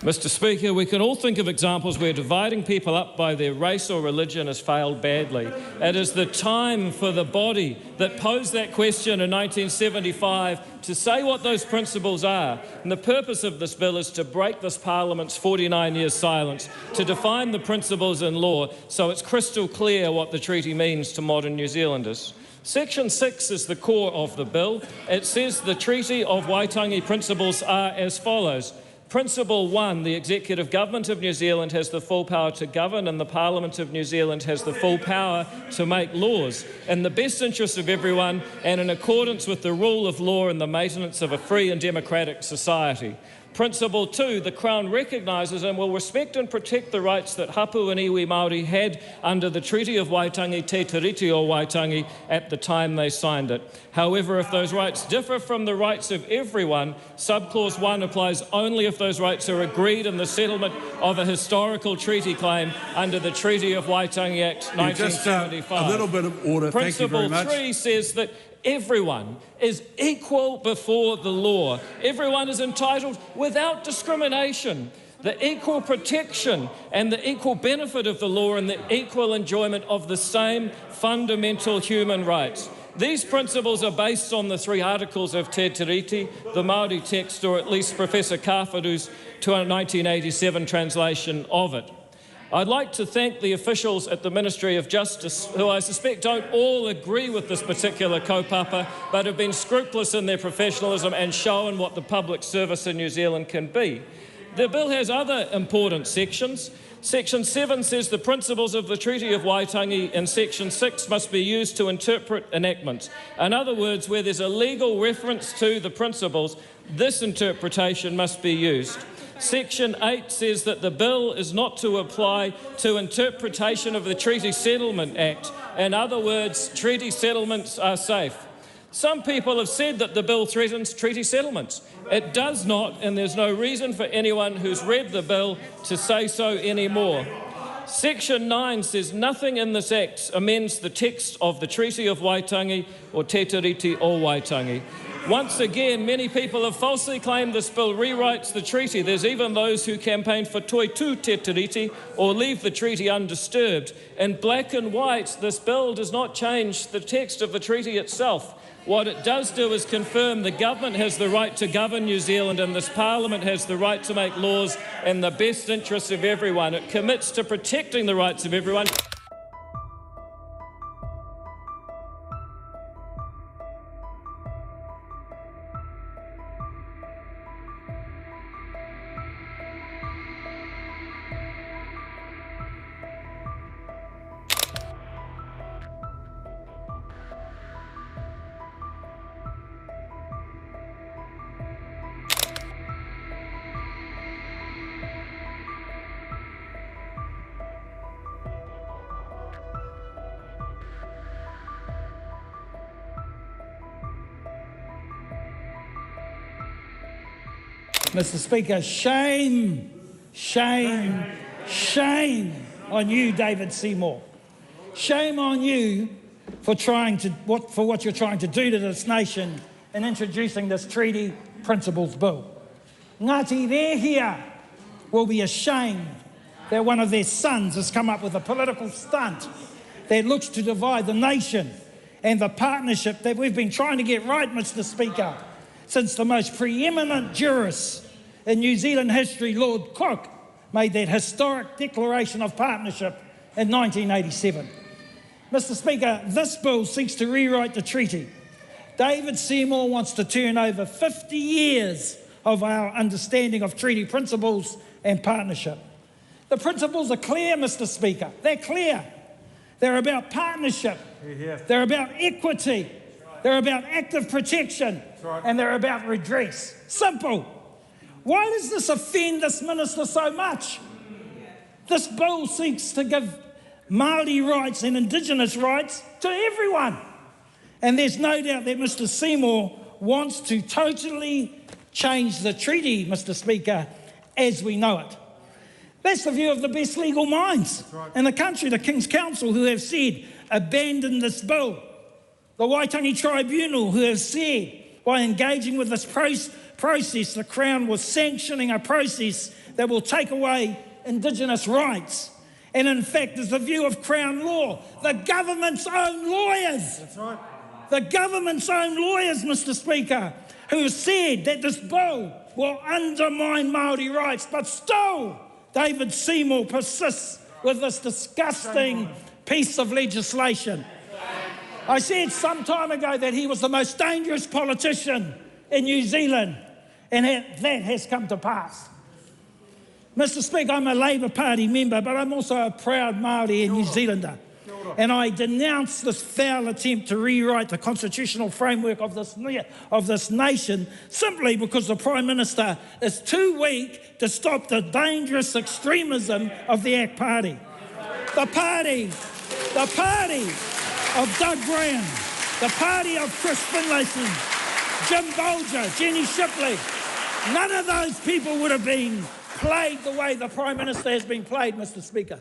Mr. Speaker, we can all think of examples where dividing people up by their race or religion has failed badly. It is the time for the body that posed that question in 1975 to say what those principles are. And the purpose of this bill is to break this Parliament's 49 years silence, to define the principles in law so it's crystal clear what the treaty means to modern New Zealanders. Section 6 is the core of the bill. It says the Treaty of Waitangi principles are as follows. Principle 1, the Executive Government of New Zealand has the full power to govern and the Parliament of New Zealand has the full power to make laws in the best interests of everyone and in accordance with the rule of law and the maintenance of a free and democratic society. Principle 2, the Crown recognises and will respect and protect the rights that hapu and iwi Maori had under the Treaty of Waitangi, Te Treaty of Waitangi, at the time they signed it. However, if those rights differ from the rights of everyone, subclause 1 applies only if those rights are agreed in the settlement of a historical treaty claim under the Treaty of Waitangi Act 1975. A little bit of order. Thank you very much. Principle 3 says that everyone is equal before the law. Everyone is entitled without discrimination. The equal protection and the equal benefit of the law and the equal enjoyment of the same fundamental human rights. These principles are based on the 3 articles of Te Tiriti, the Maori text, or at least Professor Kawharu's 1987 translation of it. I'd like to thank the officials at the Ministry of Justice, who I suspect don't all agree with this particular kaupapa, but have been scrupulous in their professionalism and shown what the public service in New Zealand can be. The bill has other important sections. Section 7 says the principles of the Treaty of Waitangi and Section 6 must be used to interpret enactments. In other words, where there's a legal reference to the principles, this interpretation must be used. Section 8 says that the bill is not to apply to interpretation of the Treaty Settlement Act. In other words, treaty settlements are safe. Some people have said that the bill threatens treaty settlements. It does not, and there's no reason for anyone who's read the bill to say so anymore. Section 9 says nothing in this Act amends the text of the Treaty of Waitangi or Te Tiriti o Waitangi. Once again, many people have falsely claimed this bill rewrites the treaty. There's even those who campaign for toi tu te tiriti, or leave the treaty undisturbed. In black and white, this bill does not change the text of the treaty itself. What it does do is confirm the government has the right to govern New Zealand and this Parliament has the right to make laws in the best interests of everyone. It commits to protecting the rights of everyone. Mr. Speaker, shame, shame, shame on you, David Seymour. Shame on you for what you're trying to do to this nation in introducing this Treaty Principles Bill. Ngāti Rehia will be ashamed that one of their sons has come up with a political stunt that looks to divide the nation and the partnership that we've been trying to get right, Mr. Speaker, since the most preeminent jurist in New Zealand history, Lord Cook, made that historic declaration of partnership in 1987. Mr. Speaker, this bill seeks to rewrite the treaty. David Seymour wants to turn over 50 years of our understanding of treaty principles and partnership. The principles are clear, Mr. Speaker. They're clear. They're about partnership. They're about equity. They're about active protection. And they're about redress. Simple. Why does this offend this minister so much? This bill seeks to give Maori rights and Indigenous rights to everyone. And there's no doubt that Mr. Seymour wants to totally change the treaty, Mr. Speaker, as we know it. That's the view of the best legal minds in the country, the King's Council, who have said, abandon this bill. The Waitangi Tribunal, who have said, by engaging with this process, the Crown was sanctioning a process that will take away Indigenous rights. And in fact, there's the view of Crown law, the government's own lawyers. That's right. The government's own lawyers, Mr. Speaker, who have said that this bill will undermine Maori rights, but still David Seymour persists with this disgusting piece of legislation. I said some time ago that he was the most dangerous politician in New Zealand, and that has come to pass. Mr. Speaker, I'm a Labour Party member, but I'm also a proud Māori and New Zealander. And I denounce this foul attempt to rewrite the constitutional framework of this nation simply because the Prime Minister is too weak to stop the dangerous extremism of the ACT Party. The party of Doug Graham, the party of Chris Finlayson, Jim Bolger, Jenny Shipley, none of those people would have been played the way the Prime Minister has been played, Mr. Speaker.